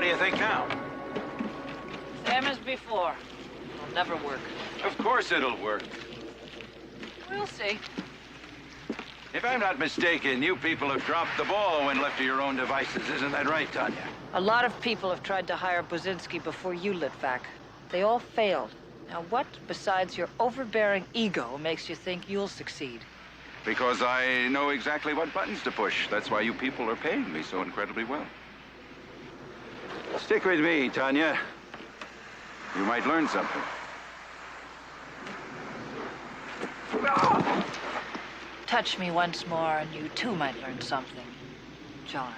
do you think now? Same as before. It'll never work. Of course it'll work. We'll see. If I'm not mistaken, you people have dropped the ball when left to your own devices. Isn't that right, Tanya? A lot of people have tried to hire Buzinski before you, Litvak. They all failed. Now what, besides your overbearing ego, makes you think you'll succeed? Because I know exactly what buttons to push. That's why you people are paying me so incredibly well. Stick with me, Tanya. You might learn something. Touch me once more, and you too might learn something, John.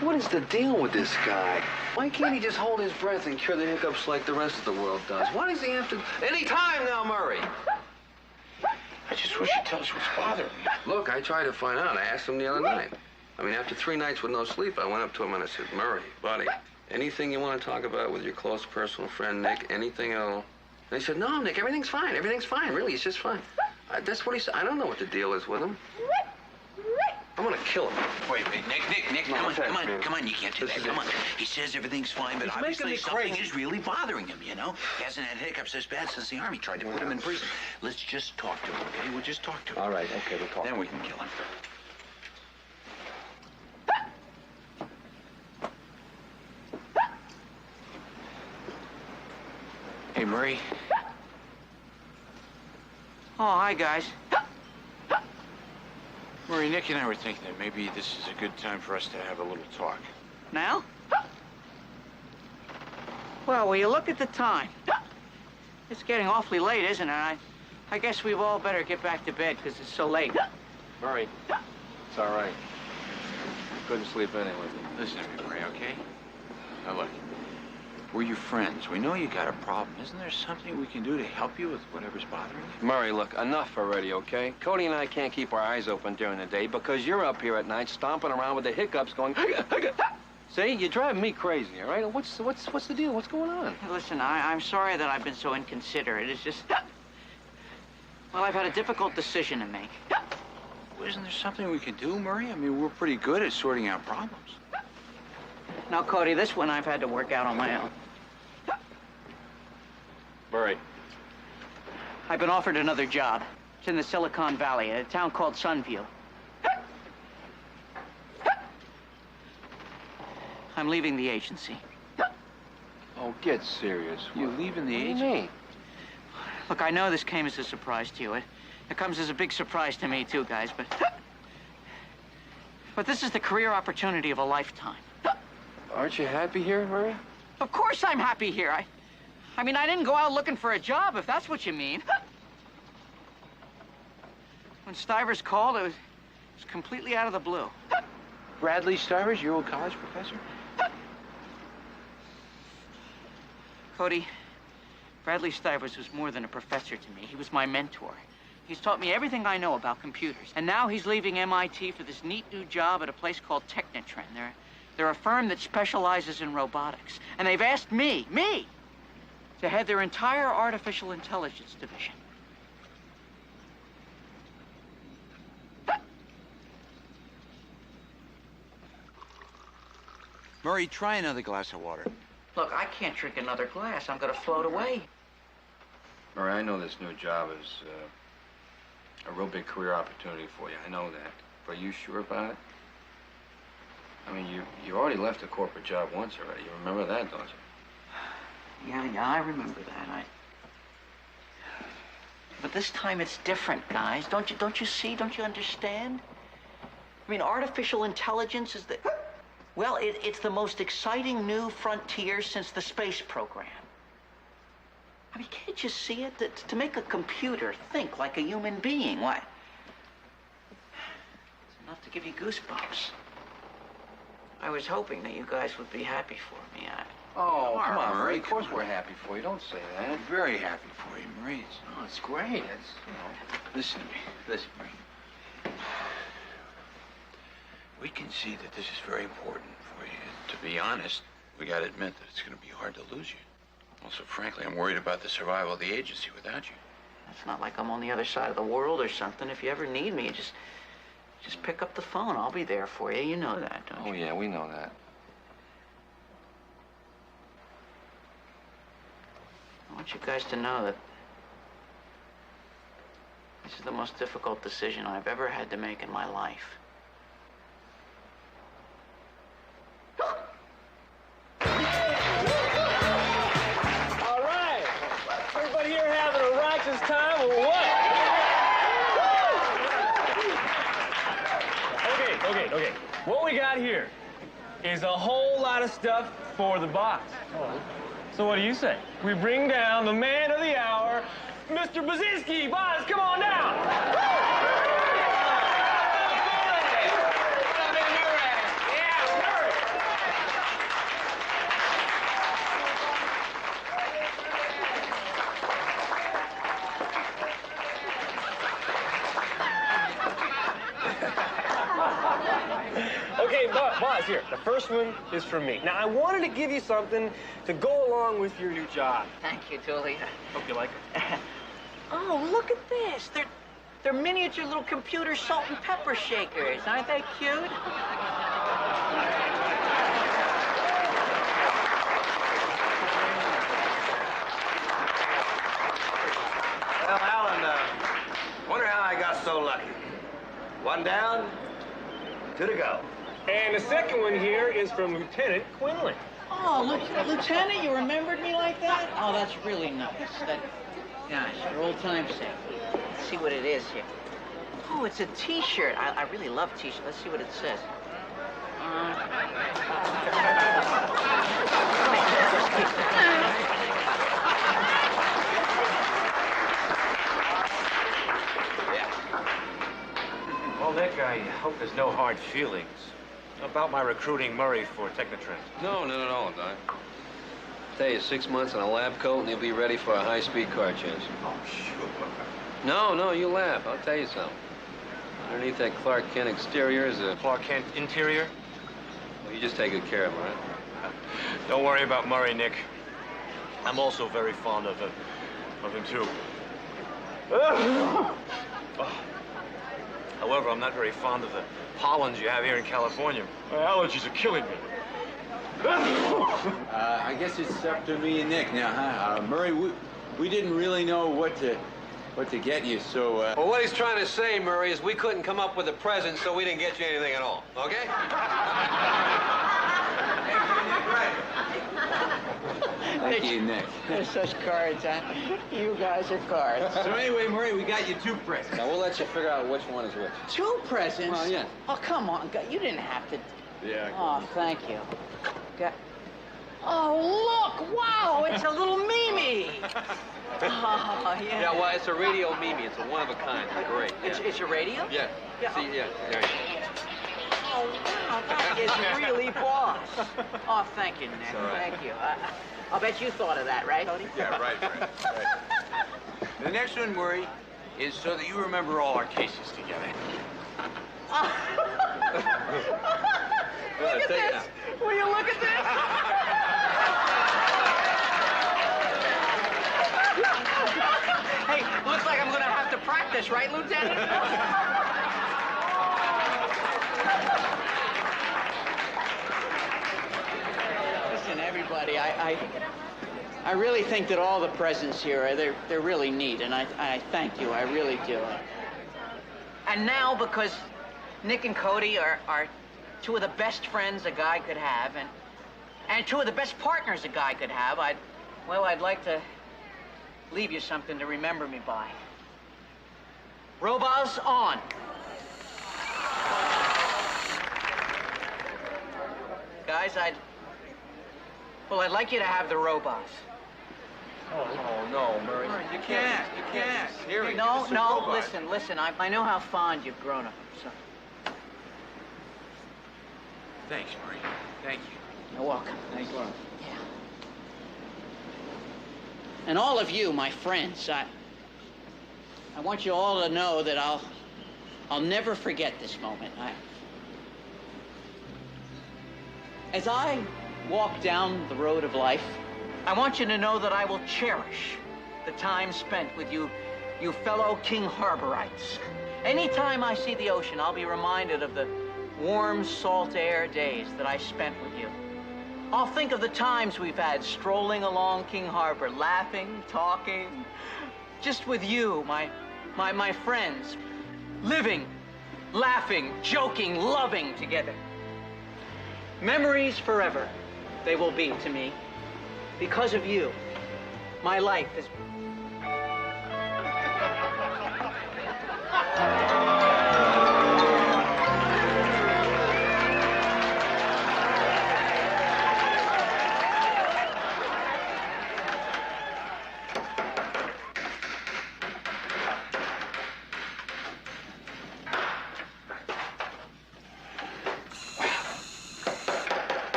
What is the deal with this guy? Why can't he just hold his breath and cure the hiccups like the rest of the world does? Why does he have to... Any time now, Murray! I just wish he'd tell us what's bothering him. Look, I tried to find out. I asked him the other night. I mean, after 3 nights with no sleep, I went up to him and I said, Murray, buddy, anything you want to talk about with your close personal friend, Nick, anything at all? And he said, no, Nick, everything's fine. Everything's fine. Really, it's just fine. That's what he said. I don't know what the deal is with him. I'm gonna kill him. Wait, Nick, come on, you can't do that. Come on. He says everything's fine, but obviously something is really bothering him, you know? He hasn't had hiccups this bad since the Army tried to put him in prison. Let's just talk to him, okay? We'll just talk to him. All right, okay, we'll talk. Then we can kill him. Hey, Murray. Oh, hi, guys. Murray, Nick and I were thinking that maybe this is a good time for us to have a little talk. Now? Well, will you look at the time? It's getting awfully late, isn't it? I guess we've all better get back to bed because it's so late. Murray, it's all right. Couldn't sleep anyway. Listen to me, Murray, okay? Now, look. We're your friends. We know you got a problem. Isn't there something we can do to help you with whatever's bothering you? Murray, look, enough already, okay? Cody and I can't keep our eyes open during the day because you're up here at night stomping around with the hiccups going... See, you're driving me crazy, all right? What's the deal? What's going on? Listen, I'm sorry that I've been so inconsiderate. It's just... Well, I've had a difficult decision to make. Well, isn't there something we can do, Murray? I mean, we're pretty good at sorting out problems. Now, Cody, this one I've had to work out on my own. Murray. I've been offered another job. It's in the Silicon Valley, a town called Sunview. I'm leaving the agency. Oh, get serious. You leaving the What do you agency? mean? Look, I know this came as a surprise to you. It comes as a big surprise to me, too, guys, but this is the career opportunity of a lifetime. Aren't you happy here, Murray? Of course I'm happy here. I mean, I didn't go out looking for a job, if that's what you mean. When Stivers called, it was completely out of the blue. Bradley Stivers, your old college professor? Cody, Bradley Stivers was more than a professor to me. He was my mentor. He's taught me everything I know about computers. And now he's leaving MIT for this neat new job at a place called Technotren. They're a firm that specializes in robotics. And they've asked me, to head their entire artificial intelligence division. Murray, try another glass of water. Look, I can't drink another glass. I'm gonna float away. Murray, I know this new job is a real big career opportunity for you. I know that. But are you sure about it? I mean, you already left a corporate job once already. You remember that, don't you? Yeah, I remember that. But this time it's different, guys. Don't you see? Don't you understand? I mean, artificial intelligence is the... Well, it's the most exciting new frontier since the space program. I mean, can't you see it? To make a computer think like a human being, what? It's enough to give you goosebumps. I was hoping that you guys would be happy for me. Oh, come on, Murray. Of course we're happy for you. Don't say that. I'm very happy for you, Murray. It's great. It's, listen to me. Listen, Murray. We can see that this is very important for you. To be honest, we got to admit that it's going to be hard to lose you. Also, frankly, I'm worried about the survival of the agency without you. It's not like I'm on the other side of the world or something. If you ever need me, just pick up the phone. I'll be there for you. You know that, don't you? Oh, yeah, we know that. I want you guys to know that this is the most difficult decision I've ever had to make in my life. All right. Everybody here having a righteous time or what? Okay. What we got here is a whole lot of stuff for the boss. So what do you say? We bring down the man of the hour, Mr. Buzinski. Boss, come on down. Okay, boss, here. The first one is from me. Now, I wanted to give you something to go along with your new job. Thank you, Julie. Hope you like it. Oh, look at this. They're miniature little computer salt and pepper shakers. Aren't they cute? Well, Alan, wonder how I got so lucky. One down, two to go. And the second one here is from Lieutenant Quinlan. Oh, Lieutenant, you remembered me like that? Oh, that's really nice. Gosh, for old time's sake. Let's see what it is here. Oh, it's a T-shirt. I really love T-shirts. Let's see what it says. Well, Nick, I hope there's no hard feelings about my recruiting Murray for Technotrend. No, not at all, Doc. Tell you, 6 months in a lab coat and he'll be ready for a high-speed car chase. Oh, sure. No, you laugh. I'll tell you something. Underneath that Clark Kent exterior is a... Clark Kent interior? Well, you just take good care of him, all right? Don't worry about Murray, Nick. I'm also very fond of him too. However, I'm not very fond of the pollens you have here in California. My allergies are killing me. I guess it's up to me and Nick now, huh? Murray, we didn't really know what to get you, so... Well, what he's trying to say, Murray, is we couldn't come up with a present, so we didn't get you anything at all, okay? Thank you, Nick. They're such cards, huh? You guys are cards. So anyway, Murray, we got you 2 presents. Now, we'll let you figure out which one is which. 2 presents? Well, yeah. Oh, come on. You didn't have to... Yeah. Oh, thank you. Oh, look! Wow, it's a little Mimi! Oh, yeah. Yeah, well, it's a radio Mimi. It's a one-of-a-kind. It's great. Yeah. It's a radio? Yeah. Yeah. See, yeah. There you go. Oh, wow, that is really boss. Oh, thank you, Nick. all right. Thank you. I'll bet you thought of that, right, Tony? Yeah, right. The next one, Murray, is so that you remember all our cases together. Look at this. Will you look at this? Hey, looks like I'm going to have to practice, right, Lieutenant? Listen, everybody, I really think that all the presents here, they're really neat, and I thank you, I really do. And now, because Nick and Cody are 2 of the best friends a guy could have, and 2 of the best partners a guy could have, I'd like to leave you something to remember me by. Robots on. Guys, I'd like you to have the robots. Oh, no, Murray. You can't. You can't. Here, No, listen. I know how fond you've grown of him, so. Thanks, Murray. Thank you. You're welcome. Thank you. Yeah. And all of you, my friends, I want you all to know that I'll never forget this moment. As I walk down the road of life, I want you to know that I will cherish the time spent with you fellow King Harborites. Anytime I see the ocean, I'll be reminded of the warm, salt air days that I spent with you. I'll think of the times we've had strolling along King Harbor, laughing, talking, just with you, my friends, living, laughing, joking, loving together. Memories forever, they will be to me. Because of you, my life is...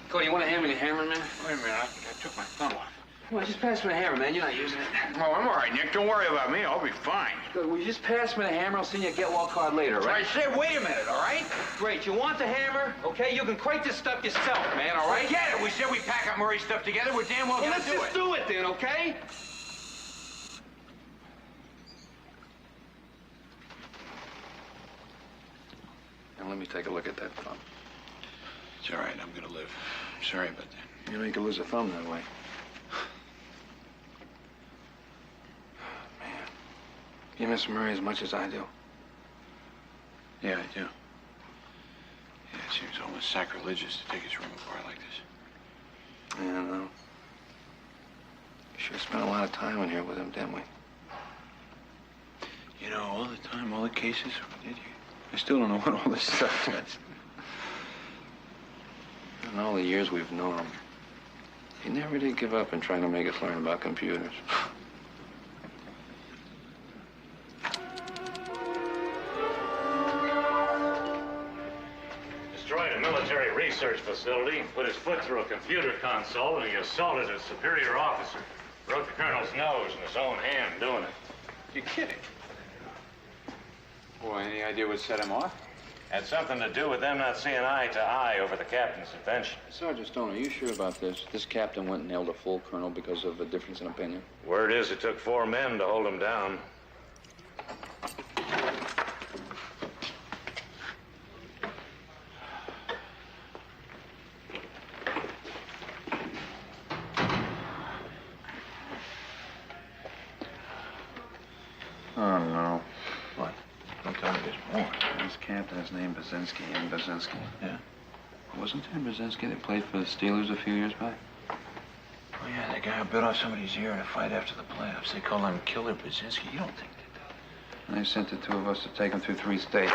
Cody, you want to hand me the hammer, man? Wait a minute, I took my thumb off. Well, just pass me the hammer, man. You're not using it. Oh, I'm all right, Nick. Don't worry about me. I'll be fine. Good. Will you just pass me the hammer? I'll send you a get-well card later, right? I said, wait a minute, all right? Great. You want the hammer? Okay, you can crate this stuff yourself, man, all right? Forget it. We said we pack up Murray's stuff together. We're damn well Well, gonna let's do just it. do it then, okay? Now, let me take a look at that thumb. It's all right. I'm gonna live. Sorry about that. You know, you could lose a thumb that way. Man, you miss Murray as much as I do. Yeah, I do. Yeah, it seems almost sacrilegious to take his room apart like this. Yeah, I know. We sure spent a lot of time in here with him, didn't we? You know, all the time, all the cases we did here. I still don't know what all this stuff is. In all the years we've known him, he never did give up in trying to make us learn about computers. Destroyed a military research facility, put his foot through a computer console, and he assaulted a superior officer. Broke the colonel's nose in his own hand doing it. You're kidding. Boy, any idea what set him off? Had something to do with them not seeing eye to eye over the captain's invention. Sergeant Stone, are you sure about this? This captain went and nailed a full colonel because of a difference in opinion? Word is it took 4 men to hold him down. Oh, no. What? Don't tell me there's more. This captain is named Basinski, and Basinski. Yeah? Wasn't there Basinski that played for the Steelers a few years back? Oh, yeah, the guy who bit off somebody's ear in a fight after the playoffs. They call him Killer Basinski. You don't think that? They sent the 2 of us to take him through 3 states.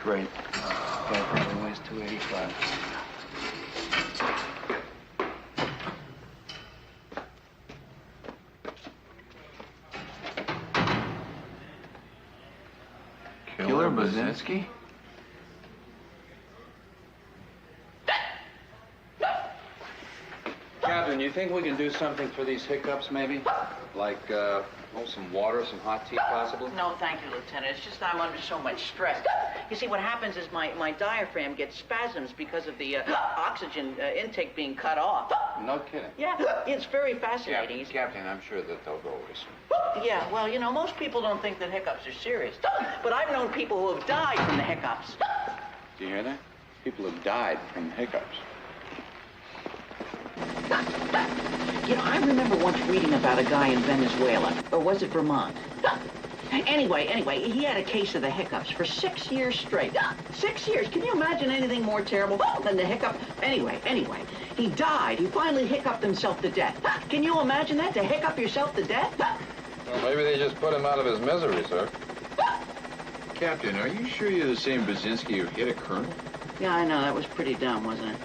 Great. Guy probably weighs 285. Killer Basinski? Captain, you think we can do something for these hiccups, maybe? Like, some water, some hot tea, possibly? No, thank you, Lieutenant. It's just I'm under so much stress. You see, what happens is my diaphragm gets spasms because of the oxygen intake being cut off. No kidding. Yeah, it's very fascinating. Captain, I'm sure that they'll go away soon. Yeah, well, you know, most people don't think that hiccups are serious. But I've known people who have died from the hiccups. Do you hear that? People have died from hiccups. You know, I remember once reading about a guy in Venezuela, or was it Vermont? Anyway, he had a case of the hiccups for 6 years straight. 6 years. Can you imagine anything more terrible than the hiccup? Anyway, he died. He finally hiccuped himself to death. Can you imagine that, to hiccup yourself to death? Well, maybe they just put him out of his misery, sir. Captain, are you sure you're the same Basinski who hit a colonel? Yeah, I know. That was pretty dumb, wasn't it?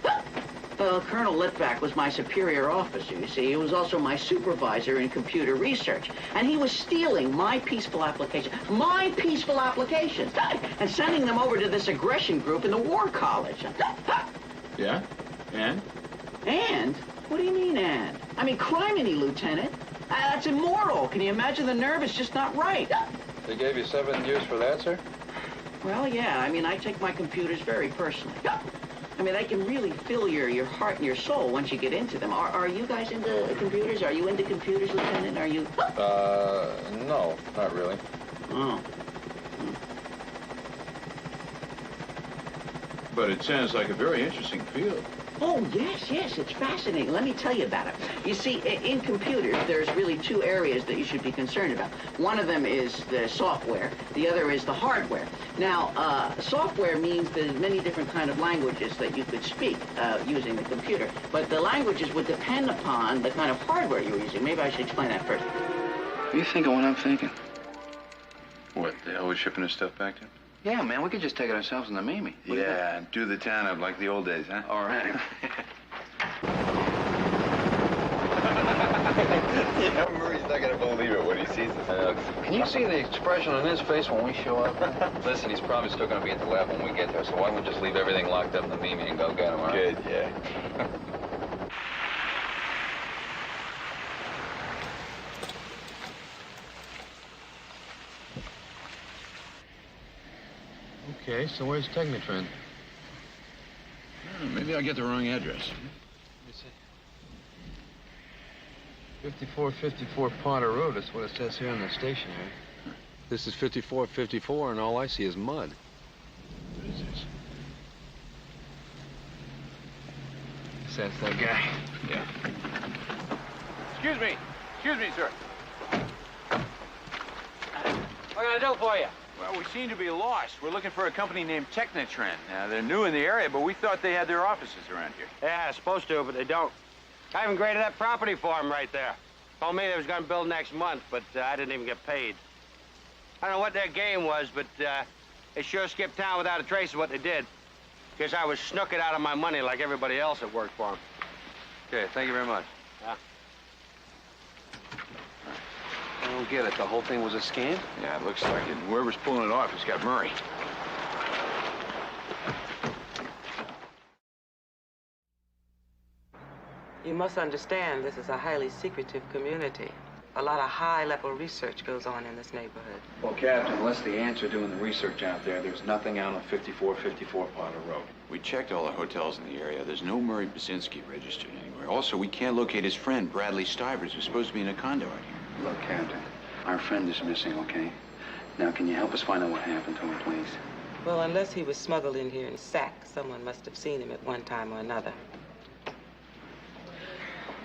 Well, Colonel Litvak was my superior officer, you see. He was also my supervisor in computer research. And he was stealing my peaceful applications, and sending them over to this aggression group in the War College. Yeah? And? And? What do you mean, and? I mean, criminy, Lieutenant. That's immoral. Can you imagine the nerve? It's just not right. They gave you 7 years for that, sir? Well, yeah. I mean, I take my computers very personally. I mean, they can really fill your heart and your soul once you get into them. Are you guys into computers? Are you into computers, Lieutenant? Are you? No, not really. Oh. But it sounds like a very interesting field. Oh, yes, it's fascinating. Let me tell you about it. You see, in computers, there's really 2 areas that you should be concerned about. One of them is the software. The other is the hardware. Now, software means there's many different kind of languages that you could speak using the computer. But the languages would depend upon the kind of hardware you're using. Maybe I should explain that first. Are you thinking what I'm thinking? What, the hell we're shipping this stuff back to? Yeah, man, we could just take it ourselves in the Mimi. Yeah, do the town up like the old days, huh? All right. Yeah, Murray's not gonna believe it when he sees us. Can you see the expression on his face when we show up? Listen, he's probably still gonna be at the lab when we get there, so why don't we just leave everything locked up in the Mimi and go get him, all right? Good, yeah. Okay, so where's Technotron? Maybe I get the wrong address. 5454 Potter Road, that's what it says here on the stationery. This is 5454, and all I see is mud. What is this? That's that guy. Yeah. Excuse me, sir. What can I do for you? Well, we seem to be lost. We're looking for a company named Technotron. They're new in the area, but we thought they had their offices around here. Yeah, supposed to, but they don't. I even graded that property for them right there. Told me they was gonna build next month, but I didn't even get paid. I don't know what their game was, but they sure skipped town without a trace of what they did. Guess I was snookered out of my money like everybody else that worked for them. Okay, thank you very much. Yeah. I don't get it. The whole thing was a scam? Yeah, it looks like it. Whoever's pulling it off has got Murray. You must understand this is a highly secretive community. A lot of high-level research goes on in this neighborhood. Well, Captain, unless the ants are doing the research out there, there's nothing out on 5454 Potter Road. We checked all the hotels in the area. There's no Murray Basinski registered anywhere. Also, we can't locate his friend, Bradley Stivers, who's supposed to be in a condo out here. Look, Captain, our friend is missing, okay? Now, can you help us find out what happened to him, please? Well, unless he was smuggled in here in a sack, someone must have seen him at one time or another.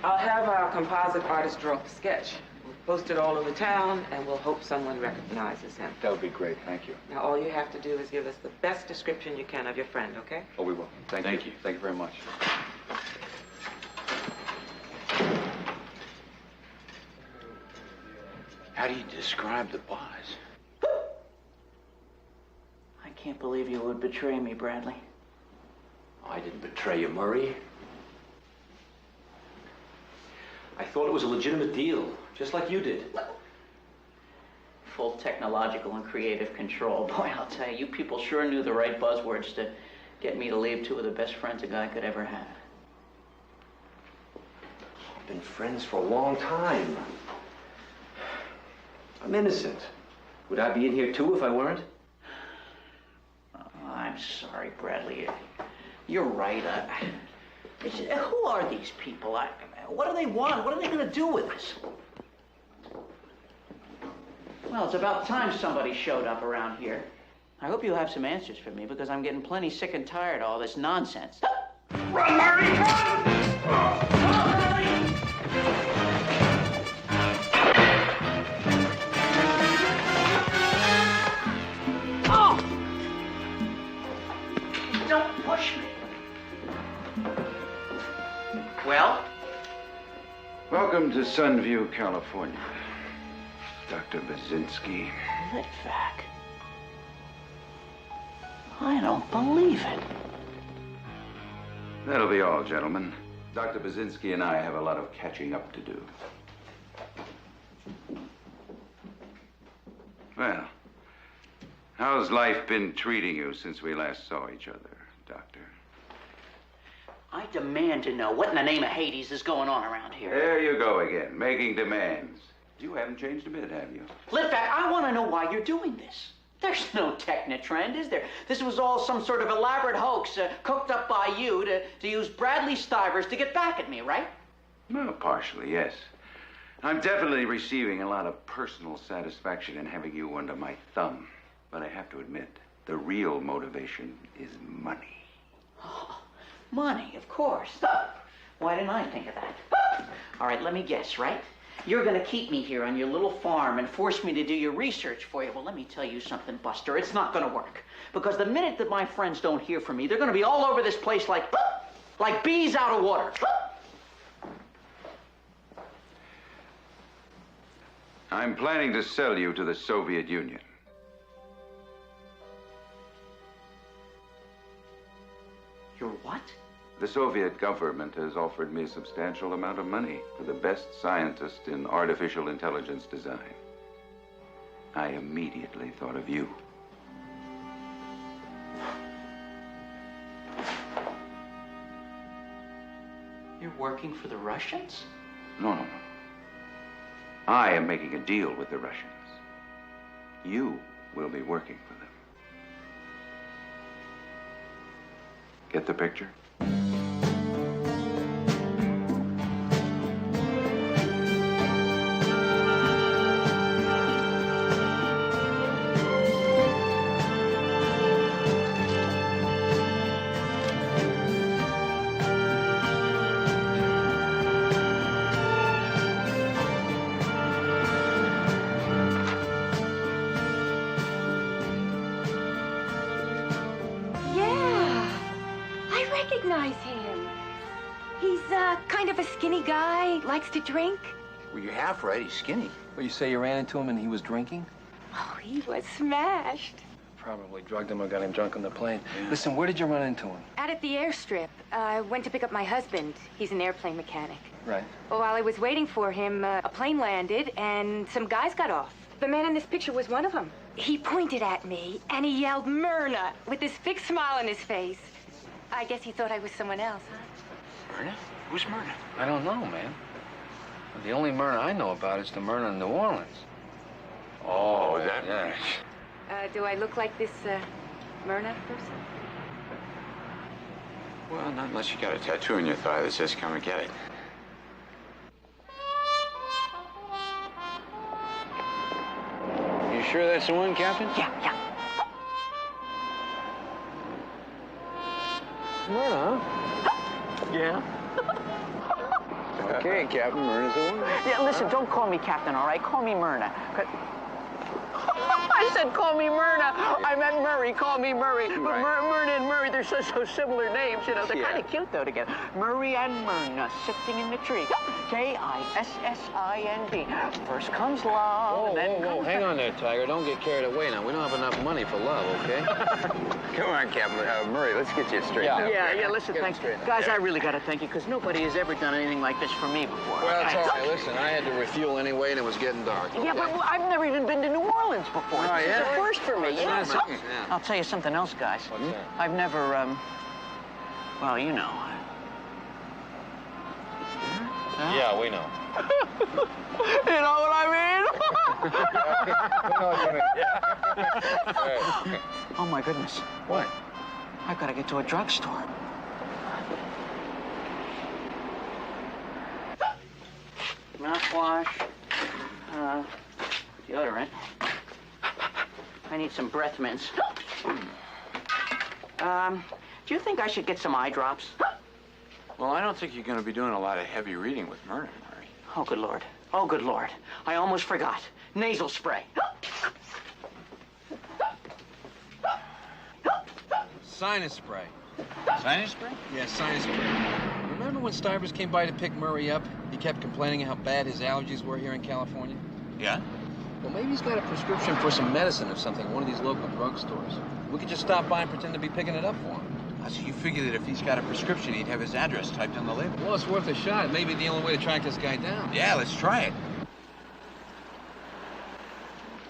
I'll have our composite artist draw up a sketch. We'll post it all over town, and we'll hope someone recognizes him. That would be great, thank you. Now, all you have to do is give us the best description you can of your friend, okay? Oh, we will. Thank you. Thank you very much. How do you describe the boss? I can't believe you would betray me, Bradley. I didn't betray you, Murray. I thought it was a legitimate deal, just like you did. Full technological and creative control. Boy, I'll tell you, you people sure knew the right buzzwords to get me to leave 2 of the best friends a guy could ever have. We've been friends for a long time. I'm innocent. Would I be in here too if I weren't? Oh, I'm sorry, Bradley. You're right. Who are these people? What do they want? What are they going to do with us? Well, it's about time somebody showed up around here. I hope you have some answers for me, because I'm getting plenty sick and tired of all this nonsense. Run, Murray! Run! Oh! Don't push me. Well? Welcome to Sunview, California. Dr. Basinski. Litvak. I don't believe it. That'll be all, gentlemen. Dr. Basinski and I have a lot of catching up to do. Well, how's life been treating you since we last saw each other, Doctor? I demand to know what in the name of Hades is going on around here. There you go again, making demands. You haven't changed a bit, have you? Litvak, I want to know why you're doing this. There's no technotrend, is there? This was all some sort of elaborate hoax cooked up by you to use Bradley Stivers to get back at me, right? Well, partially, yes. I'm definitely receiving a lot of personal satisfaction in having you under my thumb. But I have to admit, the real motivation is money. Oh, money, of course. Why didn't I think of that? All right, let me guess, right? You're going to keep me here on your little farm and force me to do your research for you. Well, let me tell you something, Buster. It's not going to work. Because the minute that my friends don't hear from me, they're going to be all over this place like bees out of water. I'm planning to sell you to the Soviet Union. You're what? The Soviet government has offered me a substantial amount of money for the best scientist in artificial intelligence design. I immediately thought of you. You're working for the Russians? No. I am making a deal with the Russians. You will be working for them. Get the picture? Likes to drink. Well, you're half right. He's skinny. Well, you say you ran into him and he was drinking? Oh, he was smashed. Probably drugged him or got him drunk on the plane. Yeah. Listen, where did you run into him? Out at the airstrip. I went to pick up my husband. He's an airplane mechanic. Right. Well, while I was waiting for him, a plane landed and some guys got off. The man in this picture was one of them. He pointed at me and he yelled, "Myrna," with this big smile on his face. I guess he thought I was someone else, huh? Myrna? Who's Myrna? I don't know, man. The only Myrna I know about is the Myrna in New Orleans. Oh, that... Yeah. Do I look like this, Myrna person? Well, not unless you got a tattoo on your thigh that says come and get it. You sure that's the one, Captain? Yeah. Myrna, huh? Yeah. Okay, Captain, Myrna's the one. Yeah, listen, don't call me Captain, all right? Call me Myrna. I said call me Myrna. I meant Murray. Call me Murray. But Myrna and Murray, they're so similar names, you know. They're kind of cute, though, together. Murray and Myrna sitting in the tree. K-I-S-S-I-N-D. First comes love, and then comes... Hang on there, Tiger. Don't get carried away now. We don't have enough money for love, okay? Come on, Captain. Murray, let's get you straight now. Yeah, listen, thanks. Guys, I really got to thank you, because nobody has ever done anything like this for me before. Well, it's all right. Listen, I had to refuel anyway, and it was getting dark. Yeah, but I've never even been to New Orleans before. Oh, This is yeah? a first for me. Yeah. Yeah. I'll tell you something else, guys. What's that? I've never, well, you know. Huh? Yeah, we know. You know what I mean? We know what you mean. Oh, my goodness. What? I've got to get to a drugstore. Mouthwash, deodorant. I need some breath mints. Do you think I should get some eye drops? Well, I don't think you're going to be doing a lot of heavy reading with Myrna, Murray. Oh, good Lord. Oh, good Lord. I almost forgot. Nasal spray. Sinus spray. Sinus spray? Yeah, sinus spray. Remember when Stivers came by to pick Murray up? He kept complaining how bad his allergies were here in California. Yeah? Well, maybe he's got a prescription for some medicine or something at one of these local drugstores. We could just stop by and pretend to be picking it up for him. So you figure that if he's got a prescription, he'd have his address typed on the label? Well, it's worth a shot. It may be the only way to track this guy down. Yeah, let's try it.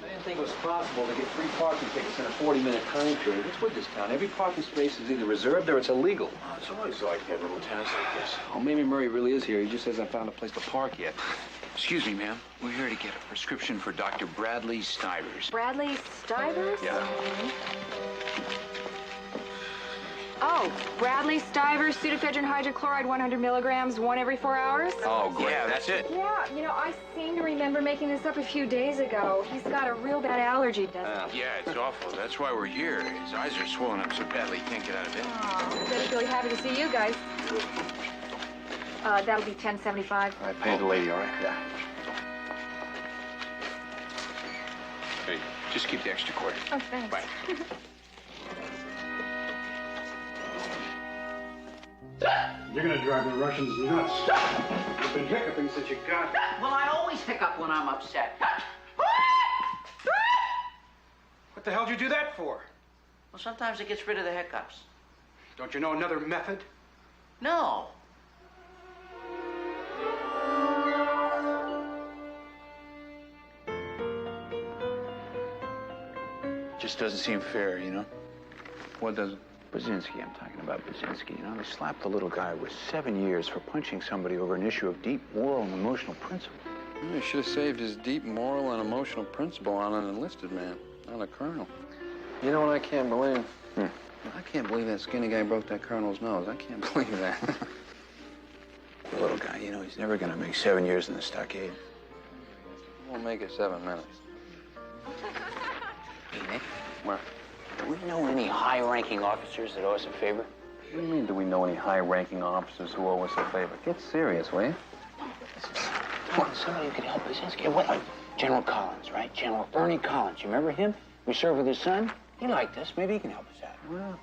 I didn't think it was possible to get 3 parking tickets in a 40-minute time period. What's with this town? Every parking space is either reserved or it's illegal. Oh, it's always like that, little towns like this. Oh, maybe Murray really is here. He just hasn't found a place to park yet. Excuse me, ma'am. We're here to get a prescription for Dr. Bradley Stivers. Bradley Stivers? Yeah. Oh, Bradley Stivers, pseudoephedrine hydrochloride, 100 milligrams, 1 every 4 hours? Oh, great. Yeah, that's it. Yeah, you know, I seem to remember making this up a few days ago. He's got a real bad allergy, doesn't he? Yeah, it's awful. That's why we're here. His eyes are swollen up so badly he can't get out of bed. Oh, I'm really happy to see you guys. That'll be $10.75. I paid the lady, all right? Yeah. Hey, just keep the extra quarter. Oh, thanks. Bye. You're gonna drive the Russians nuts. You've been hiccuping since you got here. Well, I always hiccup when I'm upset. What the hell did you do that for? Well, sometimes it gets rid of the hiccups. Don't you know another method? No. Just doesn't seem fair, you know? What does it? Brzezinski, I'm talking about Brzezinski. You know, they slapped the little guy with 7 years for punching somebody over an issue of deep moral and emotional principle. He should have saved his deep moral and emotional principle on an enlisted man, not a colonel. You know what I can't believe? I can't believe that skinny guy broke that colonel's nose. I can't believe that. The little guy, you know, he's never gonna make 7 years in the stockade. We'll make it 7 minutes. Hey, Nick, What? do we know any high-ranking officers that owe us a favor? What do you mean, do we know any high-ranking officers who owe us a favor? Get serious, will you? Come on, somebody who could help Brzezinski. What? General Collins, right? General Ernie Collins. You remember him? We served with his son. He liked us. Maybe he can help us out. Well,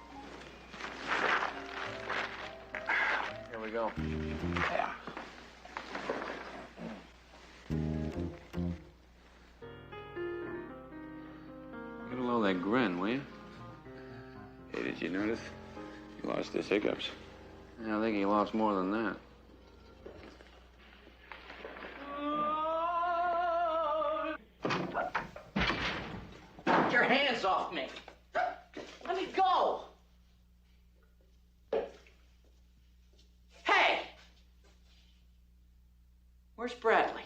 here we go. Yeah. Get a load of that grin, will you? Hey, did you notice? He lost his hiccups. Yeah, I think he lost more than that. Get your hands off me. Let me go. Hey! Where's Bradley?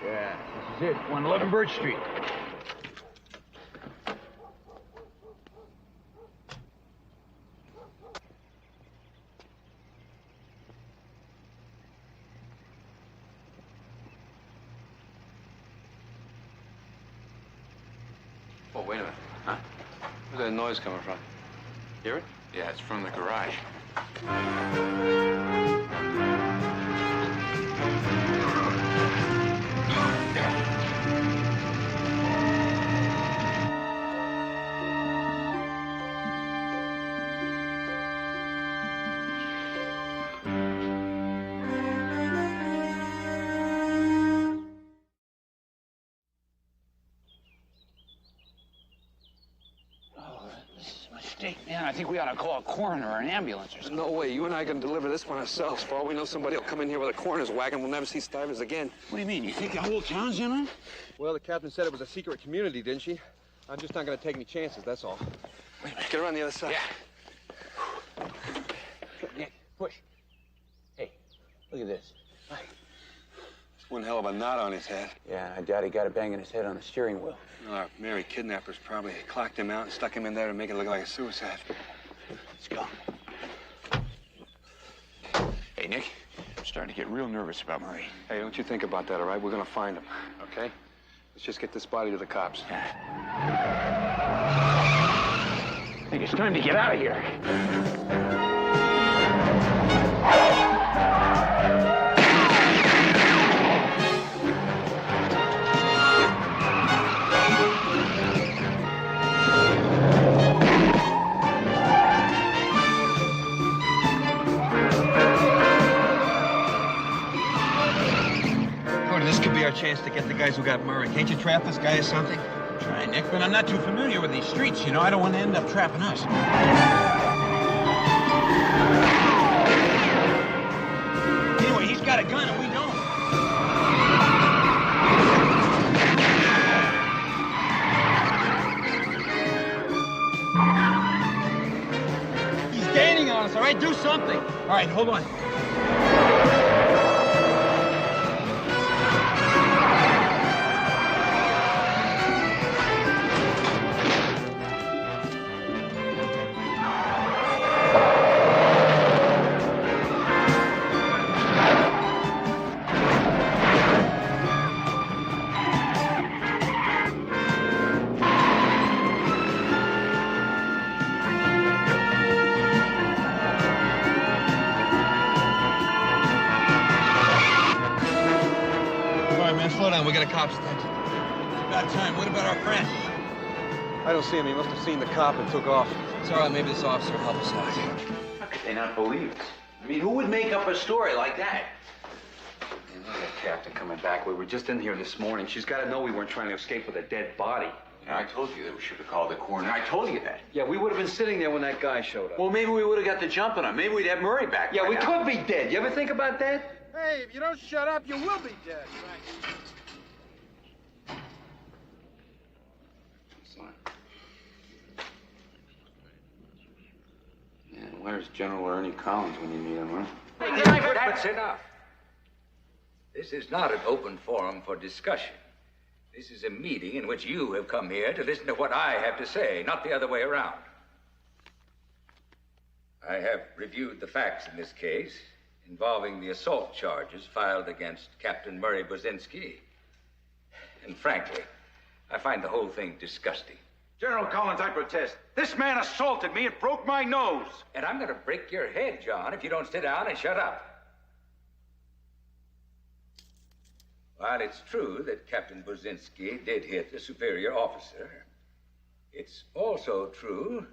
Yeah, this is it. 111 Birch Street. Oh, wait a minute. Huh? Where's that noise coming from? Hear it? Yeah, it's from the garage. Man, I think we ought to call a coroner or an ambulance or something. No way. You and I can deliver this one ourselves. For all we know, somebody will come in here with a coroner's wagon. We'll never see Stivers again. What do you mean? You think the whole town's in on it? Well, the captain said it was a secret community, didn't she? I'm just not going to take any chances, that's all. Wait a minute. Get around the other side. Yeah. Nick, push. Hey, look at this. There's one hell of a knot on his head. Yeah, I doubt he got a bang in his head on the steering wheel. Mary kidnappers probably clocked him out and stuck him in there to make it look like a suicide. Let's go. Hey, Nick, I'm starting to get real nervous about Murray. Hey, don't you think about that, all right? We're going to find him, okay? Let's just get this body to the cops. I think it's time to get out of here. This could be our chance to get the guys who got Murray. Can't you trap this guy or something? Try Hi, Nick, but I'm not too familiar with these streets, you know. I don't want to end up trapping us. Anyway, he's got a gun and we don't. He's gaining on us, all right? Do something. All right, hold on. Slow down, we got a cop's attention. It's about time. What about our friend? I don't see him. He must have seen the cop and took off. It's all right, maybe this officer will help us out. How could they not believe us? I mean, who would make up a story like that? And look at Captain coming back. We were just in here this morning. She's got to know we weren't trying to escape with a dead body. Yeah, I told you that we should have called the coroner. I told you that. Yeah, we would have been sitting there when that guy showed up. Well, maybe we would have got the jump on him. Maybe we'd have Murray back. Yeah, by we now. could be dead. You ever think about that? Hey, if you don't shut up, you will be dead. And where's General Ernie Collins when you need him, huh? That's enough. This is not an open forum for discussion. This is a meeting in which you have come here to listen to what I have to say, not the other way around. I have reviewed the facts in this case involving the assault charges filed against Captain Murray Buzinski. And frankly, I find the whole thing disgusting. General Collins, I protest. This man assaulted me and broke my nose. And I'm going to break your head, John, if you don't sit down and shut up. While it's true that Captain Buzinski did hit a superior officer, it's also true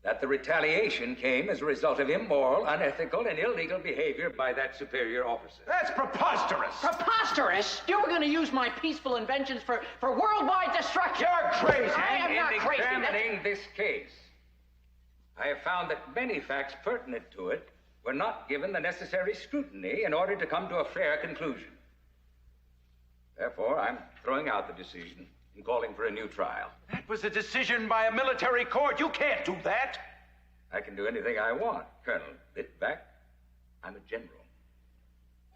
that the retaliation came as a result of immoral, unethical, and illegal behavior by that superior officer. That's preposterous. Preposterous? You were going to use my peaceful inventions for worldwide destruction. You're crazy. I am not crazy. Examining this case, I have found that many facts pertinent to it were not given the necessary scrutiny in order to come to a fair conclusion. Therefore, I'm throwing out the decision and calling for a new trial. That was a decision by a military court. You can't do that. I can do anything I want, Colonel Litvak. I'm a general.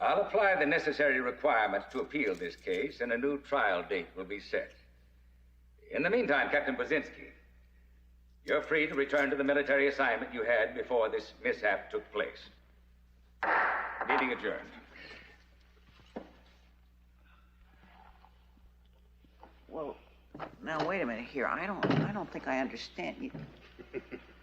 I'll apply the necessary requirements to appeal this case, and a new trial date will be set. In the meantime, Captain Buzinski, you're free to return to the military assignment you had before this mishap took place. Meeting adjourned. Well, now wait a minute here. I don't think I understand. You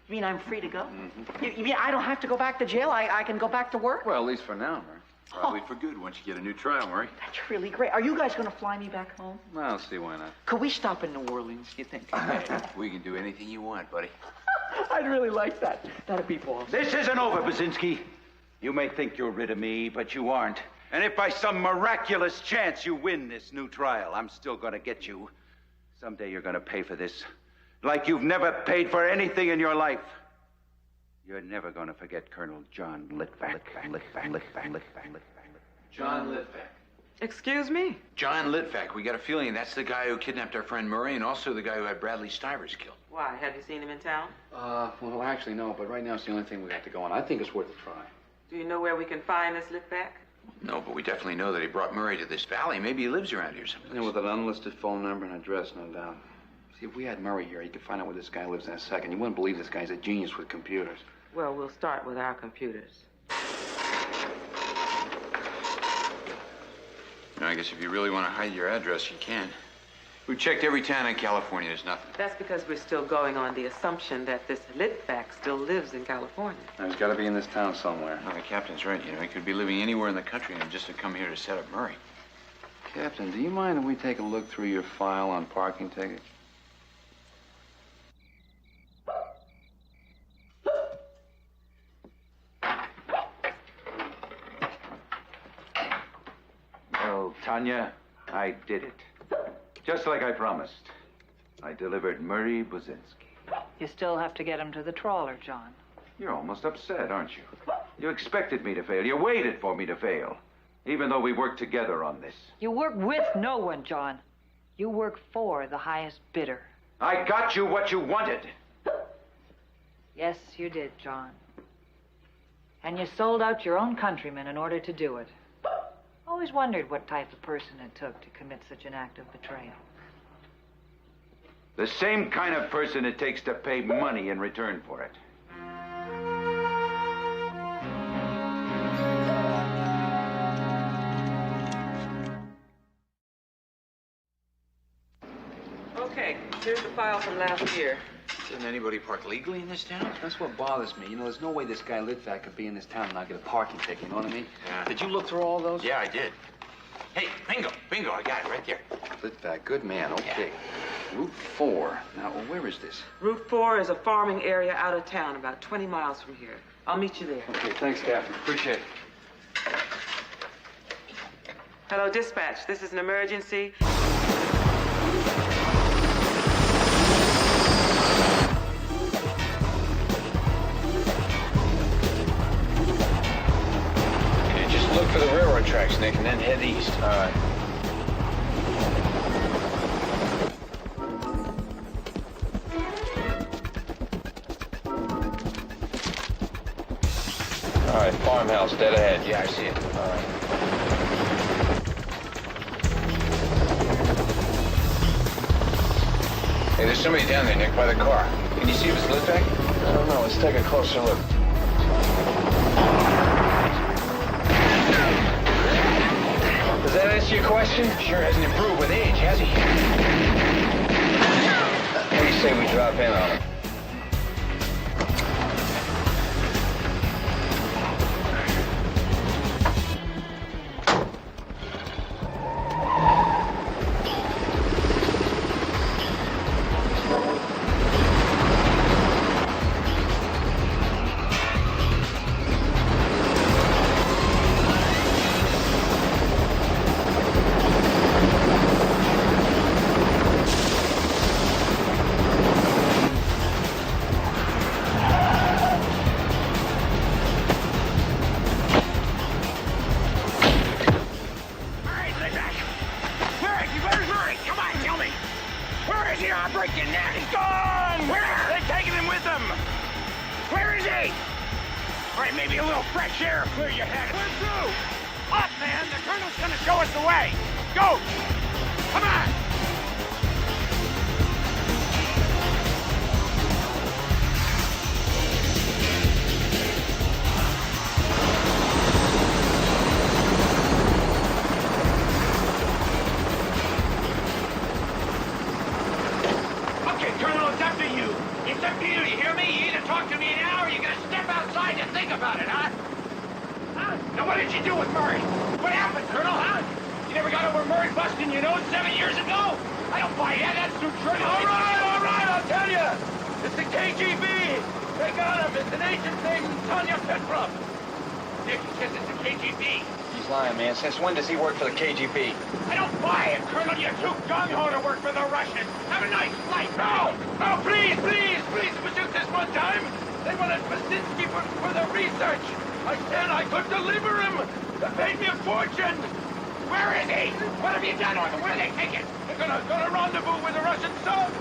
mean I'm free to go? Mm-hmm. You mean I don't have to go back to jail? I can go back to work? Well, at least for now, Murray. Probably for good once you get a new trial, Murray. That's really great. Are you guys going to fly me back home? Well, I'll see why not. Could we stop in New Orleans, you think? We can do anything you want, buddy. I'd really like that. That'd be awesome. This isn't over, Buzinski. You may think you're rid of me, but you aren't. And if by some miraculous chance you win this new trial, I'm still gonna get you. Someday you're gonna pay for this. Like you've never paid for anything in your life. You're never gonna forget Colonel John Litvak. John Litvak. Excuse me? John Litvak. We got a feeling that's the guy who kidnapped our friend Murray and also the guy who had Bradley Stivers killed. Why? Have you seen him in town? Well, actually, no, but right now it's the only thing we got to go on. I think it's worth a try. Do you know where we can find this Litvak? No, but we definitely know that he brought Murray to this valley. Maybe he lives around here someplace. And with an unlisted phone number and address, no doubt. See, if we had Murray here, he could find out where this guy lives in a second. You wouldn't believe this guy's a genius with computers. Well, we'll start with our computers. I guess if you really want to hide your address, you can. We've checked every town in California. There's nothing. That's because we're still going on the assumption that this Litvak still lives in California. Now, he's got to be in this town somewhere. No, the captain's right. You know, he could be living anywhere in the country and just to come here to set up Murray. Captain, do you mind if we take a look through your file on parking tickets? Well, Tanya, I did it. Just like I promised. I delivered Murray Buzinski. You still have to get him to the trawler, John. You're almost upset, aren't you? You expected me to fail. You waited for me to fail. Even though we worked together on this. You work with no one, John. You work for the highest bidder. I got you what you wanted. Yes, you did, John. And you sold out your own countrymen in order to do it. Always wondered what type of person it took to commit such an act of betrayal. The same kind of person it takes to pay money in return for it. Okay, here's the file from last year. Doesn't anybody park legally in this town? That's what bothers me. You know, there's no way this guy Litvak could be in this town and not get a parking ticket, you know what I mean? Yeah. Did you look through all those? Yeah, I did. Hey, bingo, I got it right there. Litvak, good man, okay. Route 4. Now, where is this? Route 4 is a farming area out of town, about 20 miles from here. I'll meet you there. Okay, thanks, Captain. Appreciate it. Hello, dispatch. This is an emergency. Just look for the railroad tracks, Nick, and then head east. All right. All right, farmhouse, dead ahead. Yeah, I see it. All right. Hey, there's somebody down there, Nick, by the car. Can you see if it's Litvak? I don't know. Let's take a closer look. Does that answer your question? Sure hasn't improved with age, has he? What do you say we drop in on him? Since when does he work for the KGB? I don't buy it, Colonel. You're too gung-ho to work for the Russians. Have a nice flight. No! No, please! It was just this one time. They wanted Buzinski for the research. I said I could deliver him. They paid me a fortune. Where is he? What have you done with him? Where they take it? They're gonna rendezvous with the Russian sub.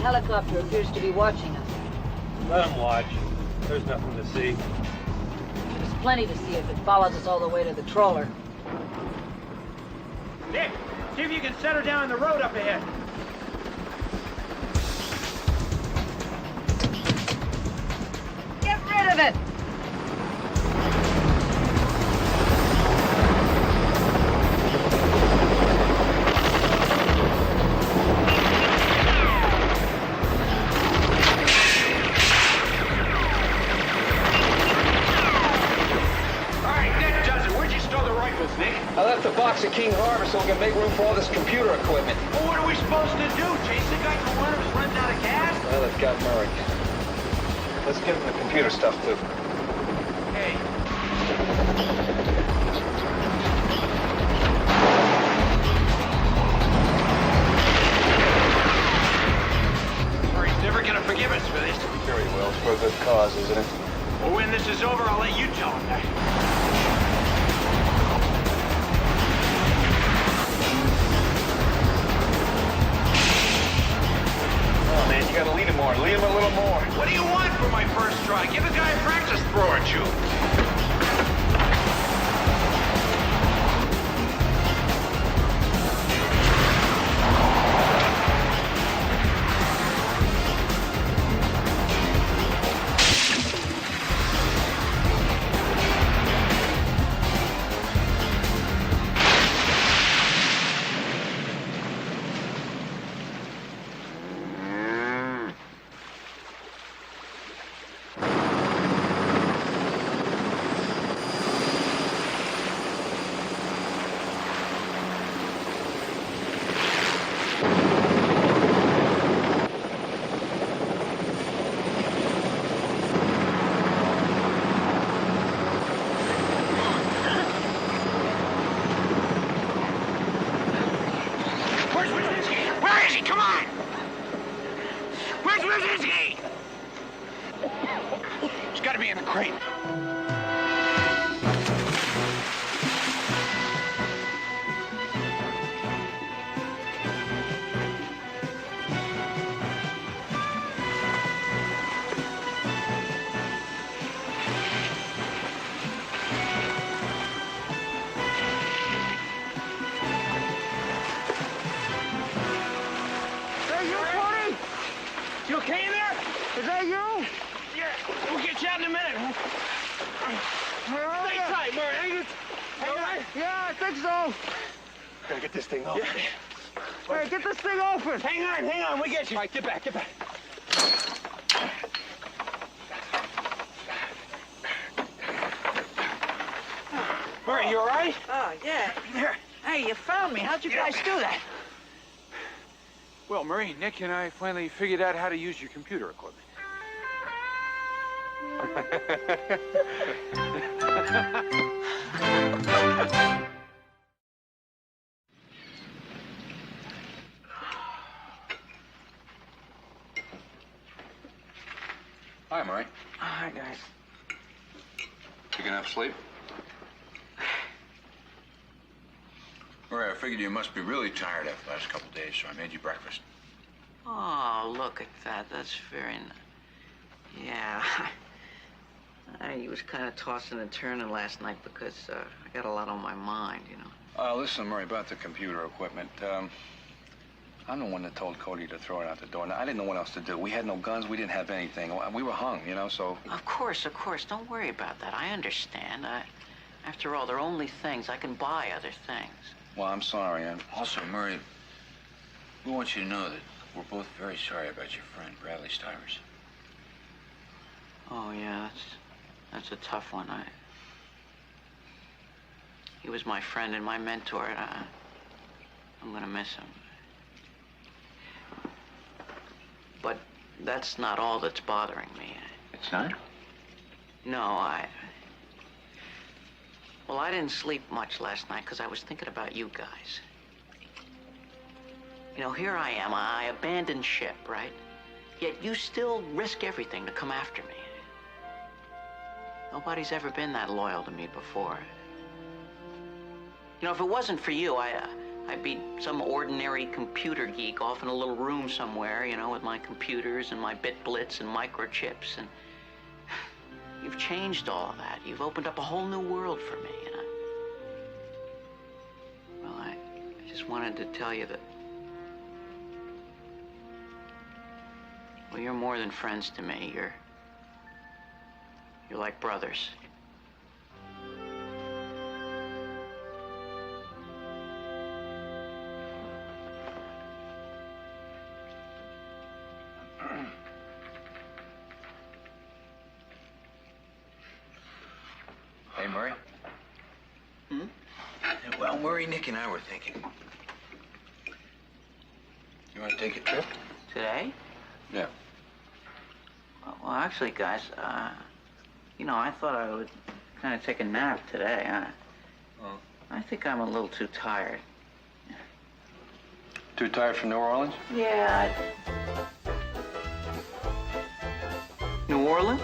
Helicopter appears to be watching us. Let him watch. There's nothing to see. There's plenty to see if it follows us all the way to the trawler. Dick, see if you can set her down the road up ahead. Get rid of it! I left the box at King Harbor so we can make room for all this computer equipment. Well, what are we supposed to do? Chase the guy for one of us runs out of gas? Well, it got Murray. Let's give him the computer stuff, too. Hey. Murray's never gonna forgive us for this. Sure he will. It's for a good cause, isn't it? Well, when this is over, I'll let you tell him that. Oh, man, you gotta lead him more. Lead him a little more. What do you want for my first try? Give a guy a practice throw or two. Where is he? Come on! Where's Brzezinski? He's got to be in the crate. You okay in there? Is that you? Yeah, we'll get you out in a minute. Stay tight, Murray. You all right? Yeah, I think so. Gotta get this thing open. Yeah. Hey, get this thing open. Hang on, we get you. All right, get back. Murray, you all right? Oh, yeah. Here. Hey, you found me. How'd you guys do that? Well, Murray, Nick and I finally figured out how to use your computer equipment. Hi, Murray. Hi, guys. You gonna have sleep? Murray, I figured you must be really tired after the last couple of days, so I made you breakfast. Oh, look at that. That's very nice. Yeah. I was kind of tossing and turning last night because I got a lot on my mind, you know. Listen, Murray, about the computer equipment. I'm the one that told Cody to throw it out the door. Now, I didn't know what else to do. We had no guns. We didn't have anything. We were hung, you know, so... Of course. Don't worry about that. I understand. After all, they're only things. I can buy other things. Well, I'm sorry. Also, Murray, we want you to know that we're both very sorry about your friend, Bradley Stivers. Oh, yeah, that's a tough one. He was my friend and my mentor, and I'm gonna miss him. But that's not all that's bothering me. It's not? No, Well, I didn't sleep much last night because I was thinking about you guys. You know, here I am. I abandoned ship, right? Yet you still risk everything to come after me. Nobody's ever been that loyal to me before. You know, if it wasn't for you, I'd be some ordinary computer geek off in a little room somewhere, you know, with my computers and my bit blitz and microchips. And you've changed all of that. You've opened up a whole new world for me, you know. Well, I just wanted to tell you that, well, you're more than friends to me. You're like brothers. Hey, Murray. Well, Murray, Nick and I were thinking. want to take a trip? Today? Yeah. Well, actually, guys, you know, I thought I would kind of take a nap today. I think I'm a little too tired. Too tired for New Orleans? Yeah. New Orleans?